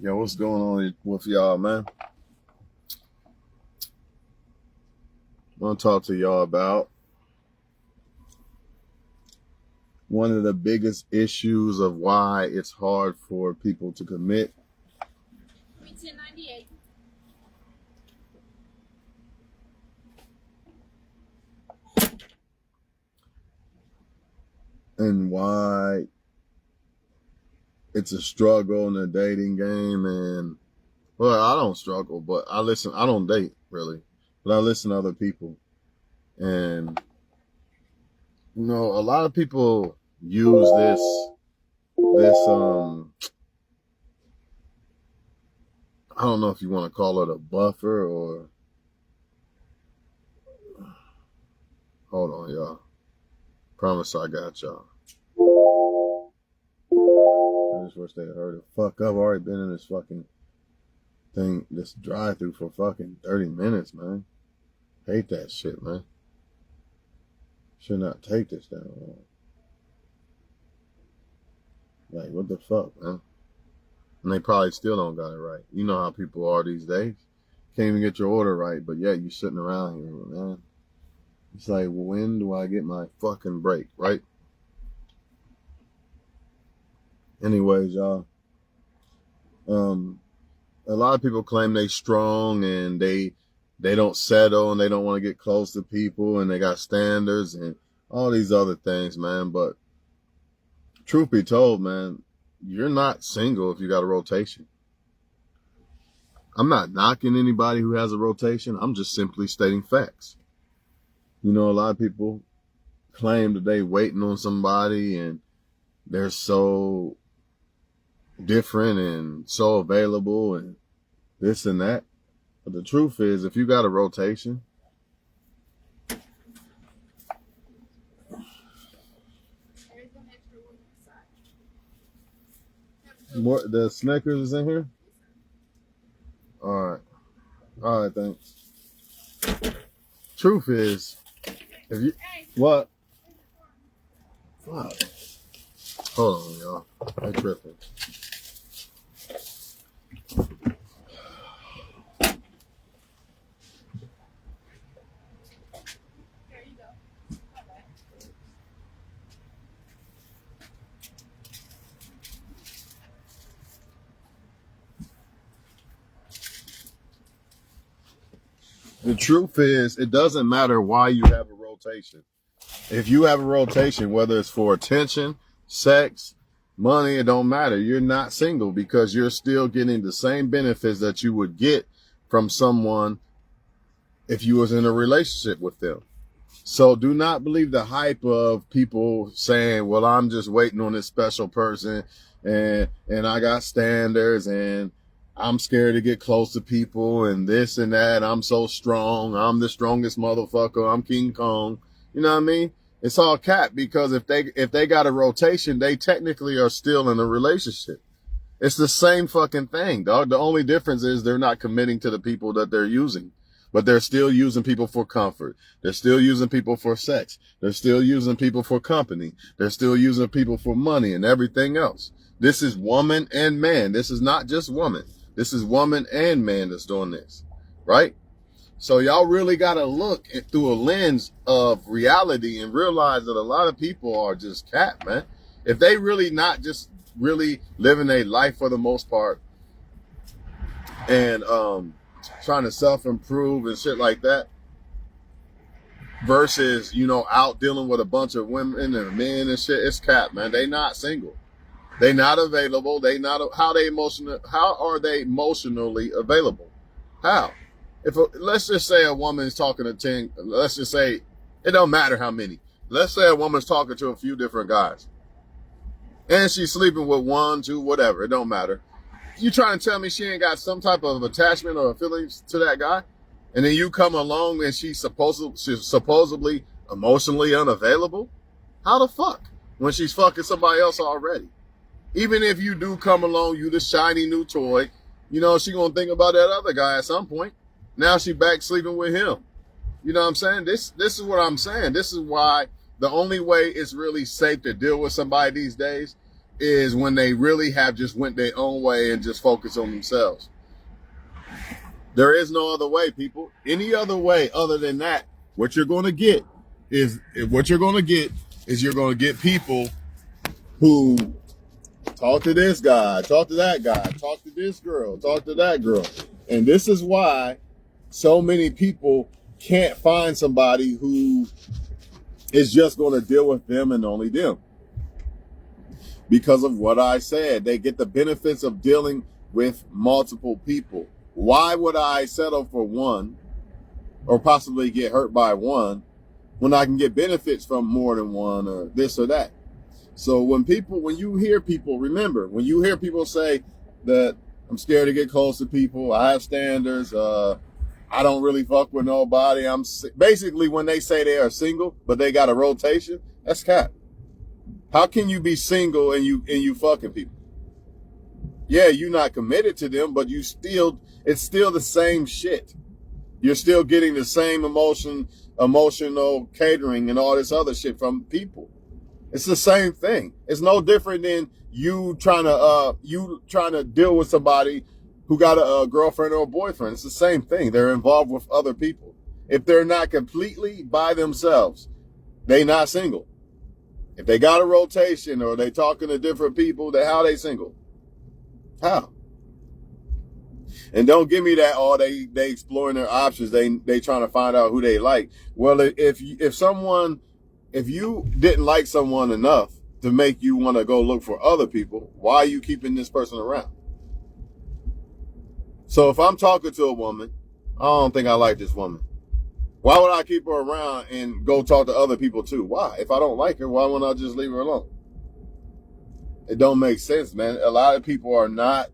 Yo, what's going on with y'all, man? I want to talk to y'all about one of the biggest issues of why it's hard for people to commit. 1098. And why it's a struggle in the dating game. And, well, I don't struggle, but I don't date really, but I listen to other people. And, a lot of people use this, I don't know if you want to call it a buffer or, hold on, y'all. Promise I got y'all. I just wish they had heard it. Fuck, I've already been in this fucking thing, this drive-through for fucking 30 minutes, man. Hate that shit, man. Should not take this down long. Like, what the fuck, man? And they probably still don't got it right. You know how people are these days. Can't even get your order right, but yet you sitting around here, man. It's like, when do I get my fucking break, right? Anyways, y'all. A lot of people claim they strong and they don't settle and they don't want to get close to people and they got standards and all these other things, man. But truth be told, man, you're not single if you got a rotation. I'm not knocking anybody who has a rotation. I'm just simply stating facts. A lot of people claim that they waiting on somebody and they're so different and so available and this and that. But the truth is, if you got a rotation, the Snickers is in here? All right, thanks. Truth is, if you, what? Fuck. Hold on, y'all. I'm tripping. The truth is, it doesn't matter why you have a rotation. If you have a rotation, whether it's for attention, sex, money, it don't matter. You're not single because you're still getting the same benefits that you would get from someone if you was in a relationship with them. So do not believe the hype of people saying, well, I'm just waiting on this special person and I got standards and I'm scared to get close to people and this and that. I'm so strong. I'm the strongest motherfucker. I'm King Kong. You know what I mean? It's all cap because if they got a rotation, they technically are still in a relationship. It's the same fucking thing, dog. The only difference is they're not committing to the people that they're using. But they're still using people for comfort. They're still using people for sex. They're still using people for company. They're still using people for money and everything else. This is woman and man. This is not just woman. This is woman and man that's doing this, right? So y'all really got to look through a lens of reality and realize that a lot of people are just cat, man. If they really not just really living a life for the most part and trying to self-improve and shit like that versus, out dealing with a bunch of women and men and shit, it's cap, man. They not single. They not available. How are they emotionally available? How? Let's just say a woman's talking to 10, let's just say, it don't matter how many. Let's say a woman's talking to a few different guys. And she's sleeping with 1, 2, whatever. It don't matter. You trying to tell me she ain't got some type of attachment or feelings to that guy? And then you come along and she's supposedly emotionally unavailable? How the fuck? When she's fucking somebody else already. Even if you do come along, you the shiny new toy, she gonna think about that other guy at some point. Now she back sleeping with him. You know what I'm saying? This is what I'm saying. This is why the only way it's really safe to deal with somebody these days is when they really have just went their own way and just focus on themselves. There is no other way, people. Any other way other than that, what you're going to get is you're going to get people who talk to this guy, talk to that guy, talk to this girl, talk to that girl. And this is why so many people can't find somebody who is just going to deal with them and only them. Because of what I said, they get the benefits of dealing with multiple people. Why would I settle for one or possibly get hurt by one when I can get benefits from more than one or this or that? So when you hear people, remember, when you hear people say that I'm scared to get close to people, I have standards, I don't really fuck with nobody. Basically when they say they are single, but they got a rotation, that's cap. How can you be single and you fucking people? Yeah, you're not committed to them, but it's still the same shit. You're still getting the same emotional catering and all this other shit from people. It's the same thing. It's no different than you trying to deal with somebody who got a girlfriend or a boyfriend. It's the same thing. They're involved with other people. If they're not completely by themselves, they not single. If they got a rotation or they talking to different people, how they single? How? And don't give me that, they exploring their options. They trying to find out who they like. Well, if you didn't like someone enough to make you want to go look for other people, why are you keeping this person around? So if I'm talking to a woman, I don't think I like this woman. Why would I keep her around and go talk to other people too? Why? If I don't like her, why wouldn't I just leave her alone? It don't make sense, man. A lot of people are not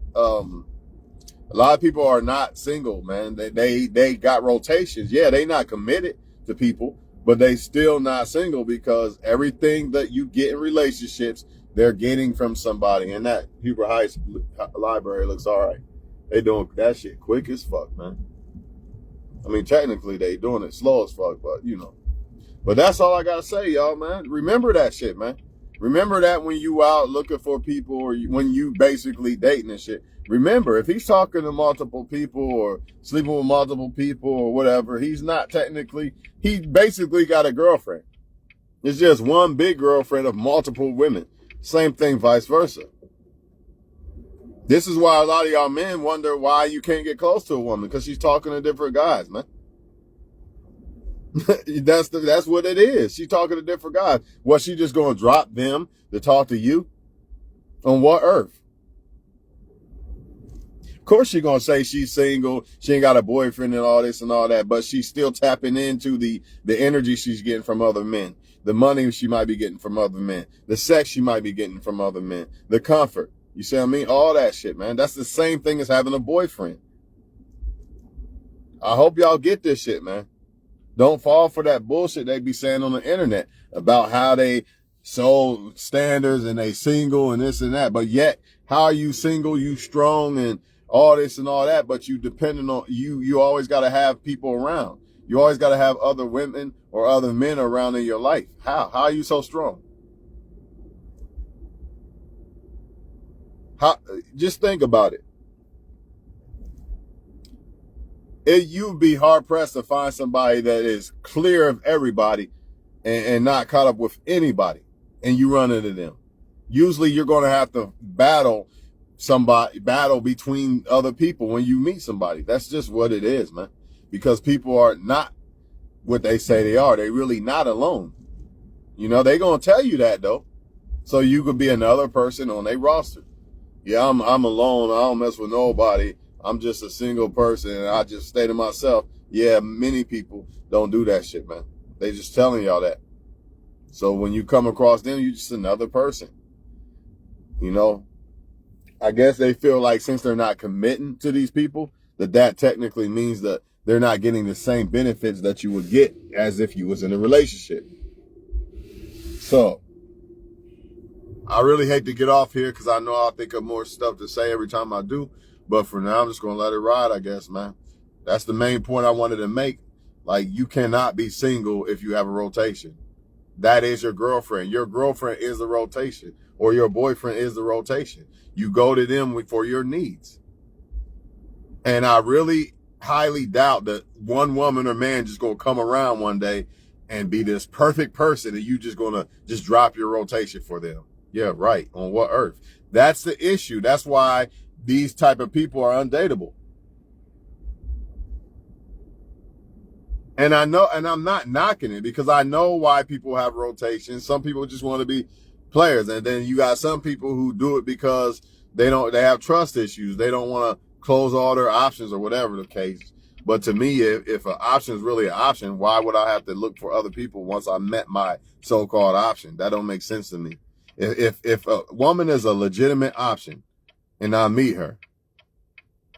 single, man. They got rotations. Yeah, they not committed to people, but they still not single because everything that you get in relationships, they're getting from somebody. And that Huber Heights library looks all right. They doing that shit quick as fuck, man. I mean, technically they doing it slow as fuck, but But that's all I gotta say, y'all, man. Remember that shit, man. Remember that when you out looking for people or when you basically dating and shit. Remember, if he's talking to multiple people or sleeping with multiple people or whatever, he basically got a girlfriend. It's just one big girlfriend of multiple women. Same thing, vice versa. This is why a lot of y'all men wonder why you can't get close to a woman, because she's talking to different guys, man. That's what it is. She's talking to different guys. Was she just going to drop them to talk to you? On what earth? Of course she's going to say she's single, she ain't got a boyfriend and all this and all that, but she's still tapping into the energy she's getting from other men, the money she might be getting from other men, the sex she might be getting from other men, the comfort. You see what I mean? All that shit, man. That's the same thing as having a boyfriend. I hope y'all get this shit, man. Don't fall for that bullshit they be saying on the internet about how they sold standards and they single and this and that. But yet, how are you single, you strong and all this and all that, but you depending on, you always got to have people around. You always got to have other women or other men around in your life. How are you so strong? Just think about it. You'd be hard pressed to find somebody that is clear of everybody and not caught up with anybody, and you run into them. Usually you're going to have to battle between other people when you meet somebody. That's just what it is, man. Because people are not what they say they are. They really not alone. They going to tell you that though. So you could be another person on their roster. Yeah, I'm alone. I don't mess with nobody. I'm just a single person and I just stay to myself. Yeah, many people don't do that shit, man. They just telling y'all that. So when you come across them, you're just another person. I guess they feel like since they're not committing to these people, that technically means that they're not getting the same benefits that you would get as if you was in a relationship. So I really hate to get off here because I know I'll think of more stuff to say every time I do. But for now, I'm just going to let it ride, I guess, man. That's the main point I wanted to make. Like, you cannot be single if you have a rotation. that is your girlfriend. Your girlfriend is the rotation, or your boyfriend is the rotation. You go to them for your needs. And I really highly doubt that one woman or man just gonna come around one day and be this perfect person and you just gonna just drop your rotation for them. Yeah, right. On what earth? That's the issue. That's why these type of people are undateable. And I know, and I'm not knocking it because I know why people have rotations. Some people just want to be players. And then you got some people who do it because they have trust issues. They don't want to close all their options or whatever the case. But to me, if an option is really an option, why would I have to look for other people once I met my so-called option? That don't make sense to me. If a woman is a legitimate option and I meet her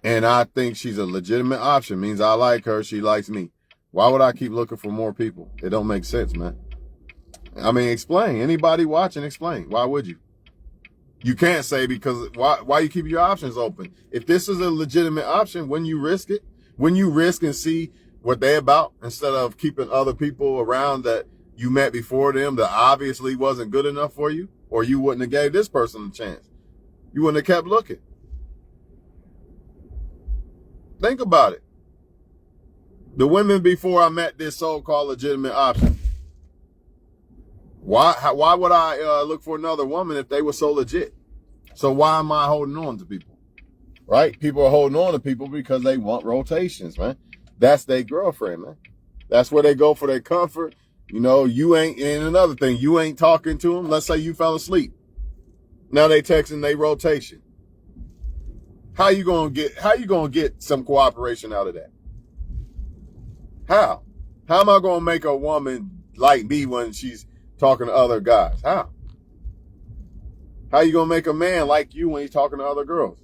and I think she's a legitimate option, means I like her, she likes me. Why would I keep looking for more people? It don't make sense, man. I mean, explain. Anybody watching, explain. Why would you? You can't say because why you keep your options open? If this is a legitimate option, wouldn't you risk it? Wouldn't you risk and see what they're about instead of keeping other people around that you met before them that obviously wasn't good enough for you? Or you wouldn't have gave this person a chance. You wouldn't have kept looking. Think about it. The women before I met this so-called legitimate option. Why would I look for another woman if they were so legit? So why am I holding on to people? Right? People are holding on to people because they want rotations, man. That's their girlfriend, man. That's where they go for their comfort. You know, and another thing, you ain't talking to them. Let's say you fell asleep. Now they texting they rotation. How you gonna get some cooperation out of that? How? How am I gonna make a woman like me when she's talking to other guys? How? How you gonna make a man like you when he's talking to other girls?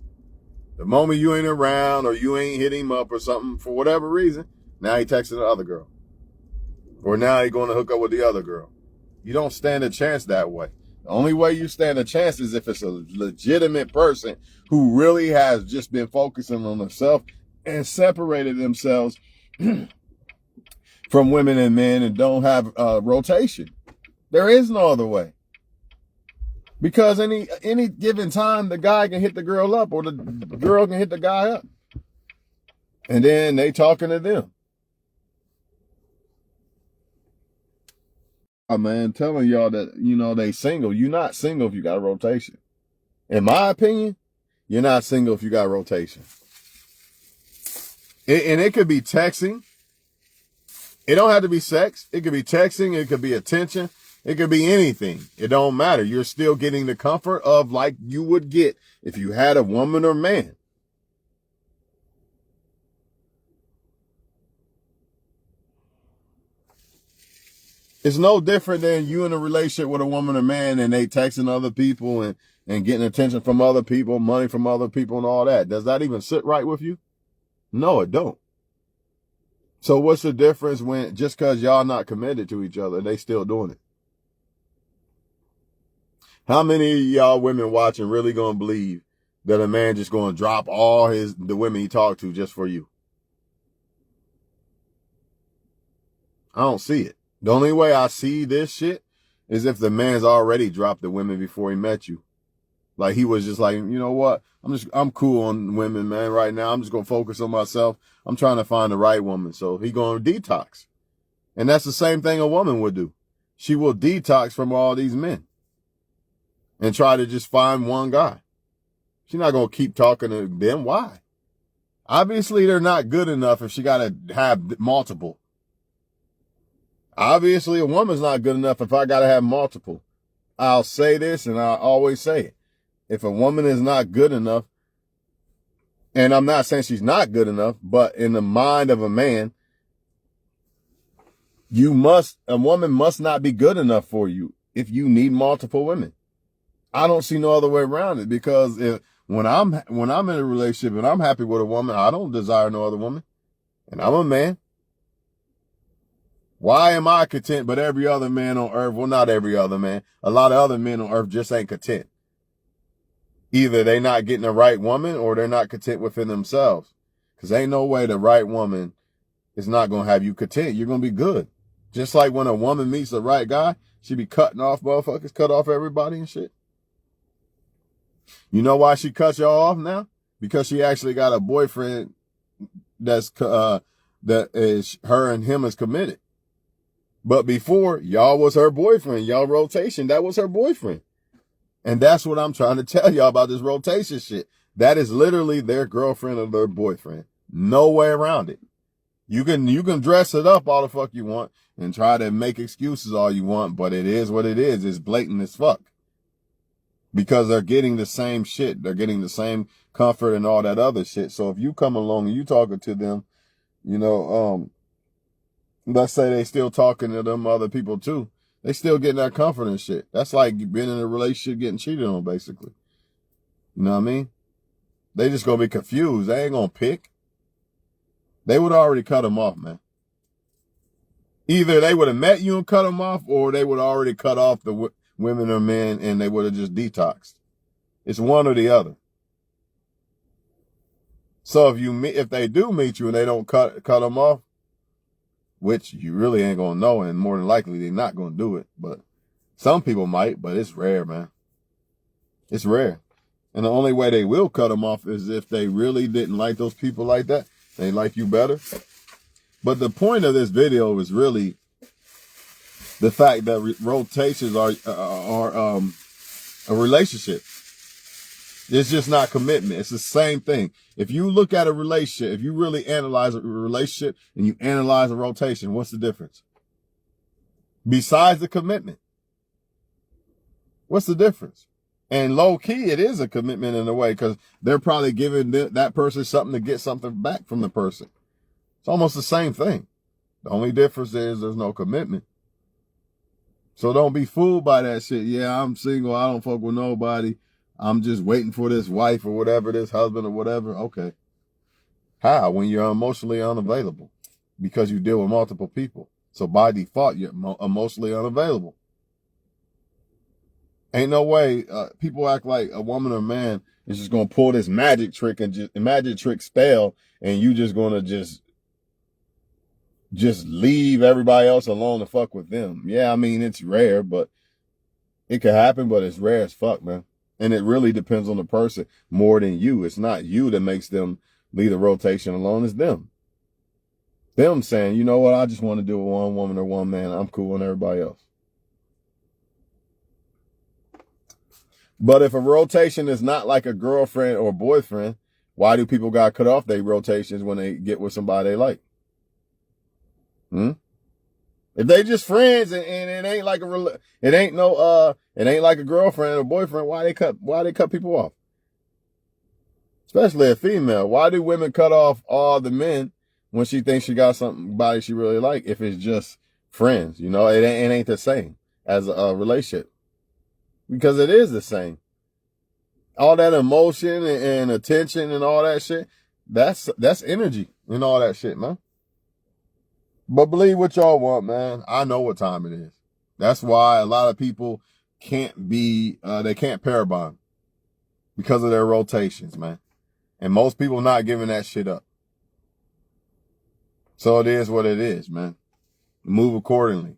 The moment you ain't around or you ain't hit him up or something for whatever reason, now he texting the other girl. Or now he gonna hook up with the other girl. You don't stand a chance that way. The only way you stand a chance is if it's a legitimate person who really has just been focusing on themselves and separated themselves from women and men and don't have rotation. There is no other way. Because any given time, the guy can hit the girl up or the girl can hit the guy up. And then they talking to them. Man, telling y'all that, they single. You're not single if you got a rotation. In my opinion, you're not single if you got a rotation. And it could be texting. It don't have to be sex. It could be texting. It could be attention. It could be anything. It don't matter. You're still getting the comfort of like you would get if you had a woman or man. It's no different than you in a relationship with a woman or man and they texting other people and getting attention from other people, money from other people and all that. Does that even sit right with you? No, it don't. So what's the difference when just because y'all not committed to each other, they still doing it? How many of y'all women watching really gonna believe that a man just gonna drop all the women he talked to just for you? I don't see it. The only way I see this shit is if the man's already dropped the women before he met you. Like he was just like, you know what? I'm cool on women, man, right now. I'm just gonna focus on myself. I'm trying to find the right woman. So he gonna detox. And that's the same thing a woman would do. She will detox from all these men and try to just find one guy. She's not gonna keep talking to them. Why? Obviously they're not good enough if she gotta have multiple. Obviously a woman's not good enough if I gotta have multiple. I'll say this and I'll always say it. If a woman is not good enough, and I'm not saying she's not good enough, but in the mind of a man, a woman must not be good enough for you if you need multiple women. I don't see no other way around it because when I'm in a relationship and I'm happy with a woman, I don't desire no other woman. And I'm a man. Why am I content but every other man on earth? Well, not every other man. A lot of other men on earth just ain't content. Either they not getting the right woman or they're not content within themselves. Because ain't no way the right woman is not going to have you content. You're going to be good. Just like when a woman meets the right guy, She be cutting off motherfuckers, cut off everybody and shit. You know why she cuts y'all off now? Because she actually got a boyfriend that is her and him is committed. But before, y'all was her boyfriend. Y'all rotation, that was her boyfriend. And that's what I'm trying to tell y'all about this rotation shit. That is literally their girlfriend or their boyfriend. No way around it. You can dress it up all the fuck you want and try to make excuses all you want, but it is what it is. It's blatant as fuck. Because they're getting the same shit. They're getting the same comfort and all that other shit. So if you come along and you talking to them, let's say they still talking to them other people too, they still getting that comfort and shit. That's like being in a relationship getting cheated on, basically. You know what I mean? They just gonna be confused. They ain't gonna pick. They would already cut them off, man. Either they would have met you and cut them off, or they would already cut off the women or men and they would have just detoxed. It's one or the other. So if they do meet you and they don't cut them off, which you really ain't gonna know, and more than likely they're not gonna do it. But some people might, but it's rare, man. It's rare. And the only way they will cut them off is if they really didn't like those people like that. They like you better. But the point of this video is really the fact that rotations are a relationship. It's just not commitment. It's the same thing. If you look at a relationship, if you really analyze a relationship and you analyze a rotation, what's the difference? Besides the commitment, what's the difference? And low key, it is a commitment in a way, because they're probably giving that person something to get something back from the person. It's almost the same thing. The only difference is there's no commitment. So don't be fooled by that shit. Yeah, I'm single. I don't fuck with nobody. I'm just waiting for this wife or whatever, this husband or whatever. Okay. How? When you're emotionally unavailable, because you deal with multiple people. So by default, you're emotionally unavailable. Ain't no way people act like a woman or man is just gonna pull this magic trick and magic trick spell, and you just gonna just leave everybody else alone to fuck with them. Yeah, I mean, it's rare, but it could happen, but it's rare as fuck, man. And it really depends on the person more than you. It's not you that makes them leave the rotation alone. It's them. Them saying, you know what, I just want to do it one woman or one man. I'm cool on everybody else. But if a rotation is not like a girlfriend or boyfriend, why do people got cut off their rotations when they get with somebody they like? If they just friends and it ain't like it ain't like a girlfriend or boyfriend, why they cut people off? Especially a female. Why do women cut off all the men when she thinks she got somebody she really like? If it's just friends, it ain't the same as a relationship. Because it is the same. All that emotion and attention and all that shit, that's energy and all that shit, man. But believe what y'all want, man. I know what time it is. That's why a lot of people they can't pair bond because of their rotations, man. And most people not giving that shit up. So it is what it is, man. Move accordingly.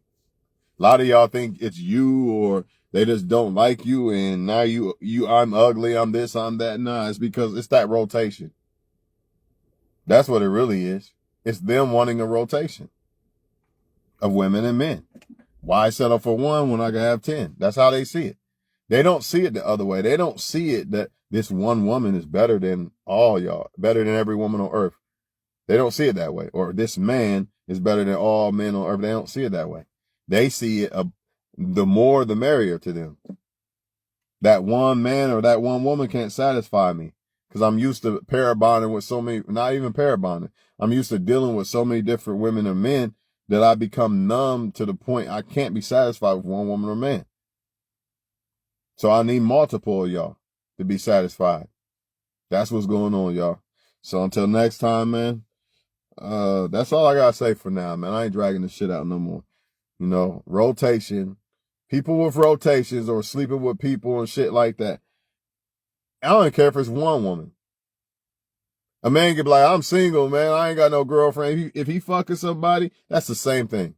A lot of y'all think it's you, or they just don't like you, and now I'm ugly, I'm this, I'm that. Nah, it's because it's that rotation. That's what it really is. It's them wanting a rotation of women and men. Why settle for one when I can have 10? That's how they see it. They don't see it the other way. They don't see it that this one woman is better than all y'all, better than every woman on earth. They don't see it that way. Or this man is better than all men on earth. They don't see it that way. They see it, the more the merrier to them. That one man or that one woman can't satisfy me, because I'm used to pair bonding with so many, not even pair bonding. I'm used to dealing with so many different women and men that I become numb to the point I can't be satisfied with one woman or man. So I need multiple of y'all to be satisfied. That's what's going on, y'all. So until next time, man, that's all I gotta say for now, man. I ain't dragging this shit out no more. Rotation. People with rotations or sleeping with people and shit like that. I don't care if it's one woman. A man can be like, I'm single, man. I ain't got no girlfriend. If he fucking somebody, that's the same thing.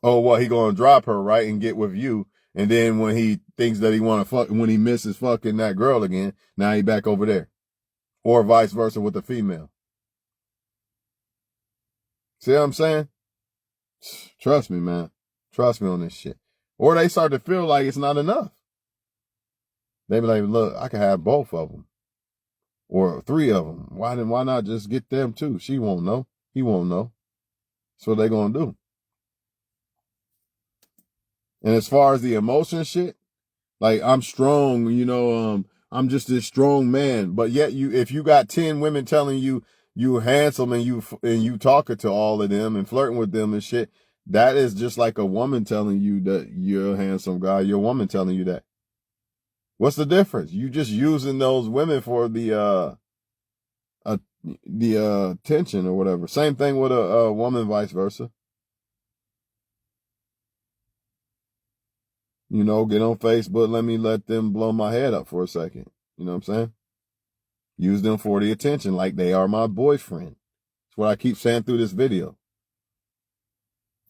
Oh, what, he gonna drop her, right, and get with you, and then when he thinks that he wanna fuck, when he misses fucking that girl again, now he back over there. Or vice versa with the female. See what I'm saying? Trust me, man. Trust me on this shit. Or they start to feel like it's not enough. They be like, look, I can have both of them. Or 3 of them. Why not just get them too? She won't know. He won't know. That's what they gonna do. And as far as the emotion shit, like, I'm strong, I'm just this strong man. But yet if you got 10 women telling you you're handsome and you talking to all of them and flirting with them and shit, that is just like a woman telling you that you're a handsome guy. Your woman telling you that. What's the difference? You just using those women for the attention or whatever. Same thing with a woman, vice versa. Get on Facebook, let them blow my head up for a second. You know what I'm saying? Use them for the attention like they are my boyfriend. That's what I keep saying through this video.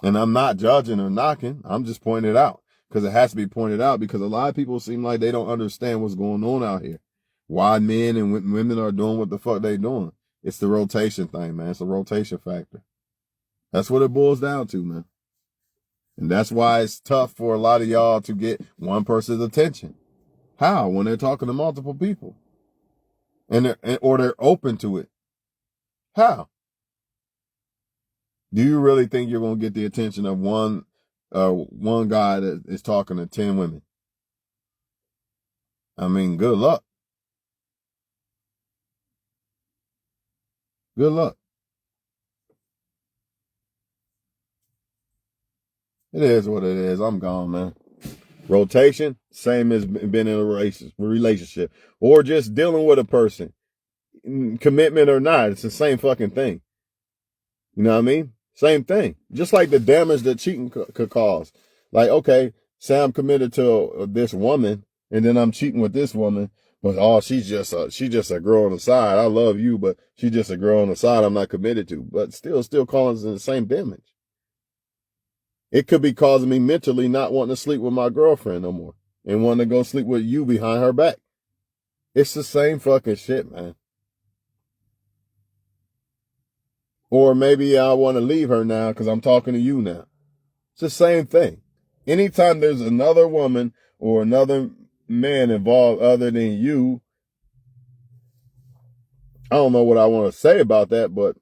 And I'm not judging or knocking. I'm just pointing it out because it has to be pointed out because a lot of people seem like they don't understand what's going on out here. Why men and women are doing what the fuck they doing. It's the rotation thing, man. It's a rotation factor. That's what it boils down to, man. And that's why it's tough for a lot of y'all to get one person's attention. How? When they're talking to multiple people. Or they're open to it. How? Do you really think you're going to get the attention of one guy that is talking to 10 women? I mean, good luck. Good luck. It is what it is. I'm gone, man. Rotation, same as being in a relationship or just dealing with a person. Commitment or not, it's the same fucking thing. You know what I mean? Same thing. Just like the damage that cheating could cause. Like, okay, say I'm committed to this woman and then I'm cheating with this woman, but she's just a girl on the side. I love you, but she's just a girl on the side I'm not committed to. But still causing the same damage. It could be causing me mentally not wanting to sleep with my girlfriend no more and wanting to go sleep with you behind her back. It's the same fucking shit, man. Or maybe I want to leave her now because I'm talking to you now. It's the same thing. Anytime there's another woman or another man involved other than you, I don't know what I want to say about that, but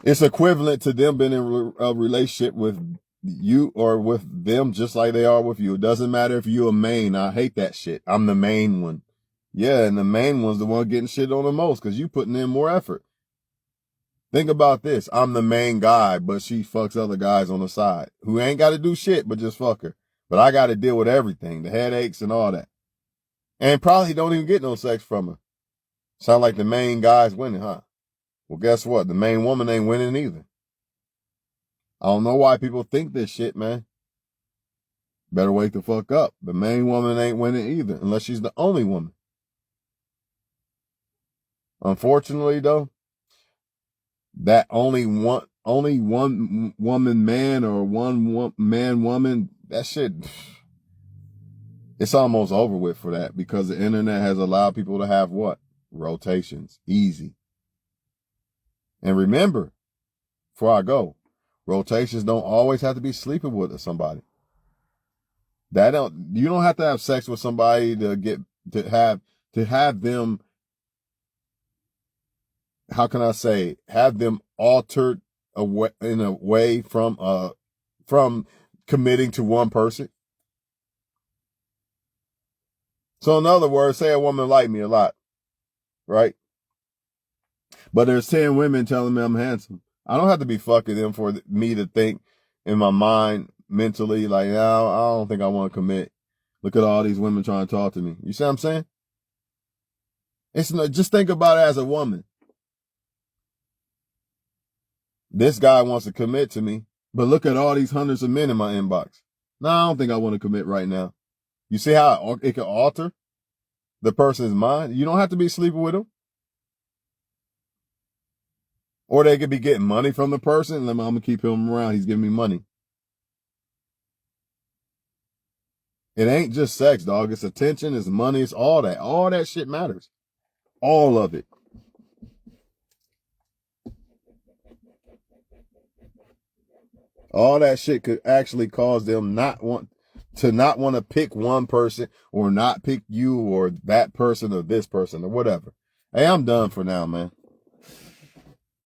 it's equivalent to them being in a relationship with you or with them just like they are with you. It doesn't matter if you're a main. I hate that shit. I'm the main one. Yeah, and the main one's the one getting shit on the most because you putting in more effort. Think about this. I'm the main guy, but she fucks other guys on the side who ain't got to do shit but just fuck her. But I got to deal with everything, the headaches and all that. And probably don't even get no sex from her. Sound like the main guy's winning, huh? Well, guess what? The main woman ain't winning either. I don't know why people think this shit, man. Better wake the fuck up. The main woman ain't winning either, unless she's the only woman. Unfortunately, though, that only one woman man or one man woman, that shit, it's almost over with for that because the internet has allowed people to have what? Rotations. Easy. And remember, before I go, rotations don't always have to be sleeping with somebody. You don't have to have sex with somebody to have them, how can I say, have them altered away in a way from committing to one person. So in other words, say a woman liked me a lot, right? But there's 10 women telling me I'm handsome. I don't have to be fucking them for me to think in my mind mentally like, no, I don't think I want to commit. Look at all these women trying to talk to me. You see what I'm saying? Just think about it as a woman. This guy wants to commit to me, but look at all these hundreds of men in my inbox. No, I don't think I want to commit right now. You see how it can alter the person's mind? You don't have to be sleeping with them. Or they could be getting money from the person, and I'm gonna keep him around. He's giving me money. It ain't just sex, dog. It's attention, it's money, it's all that. All that shit matters. All of it. All that shit could actually cause them not want to pick one person or not pick you or that person or this person or whatever. Hey, I'm done for now, man.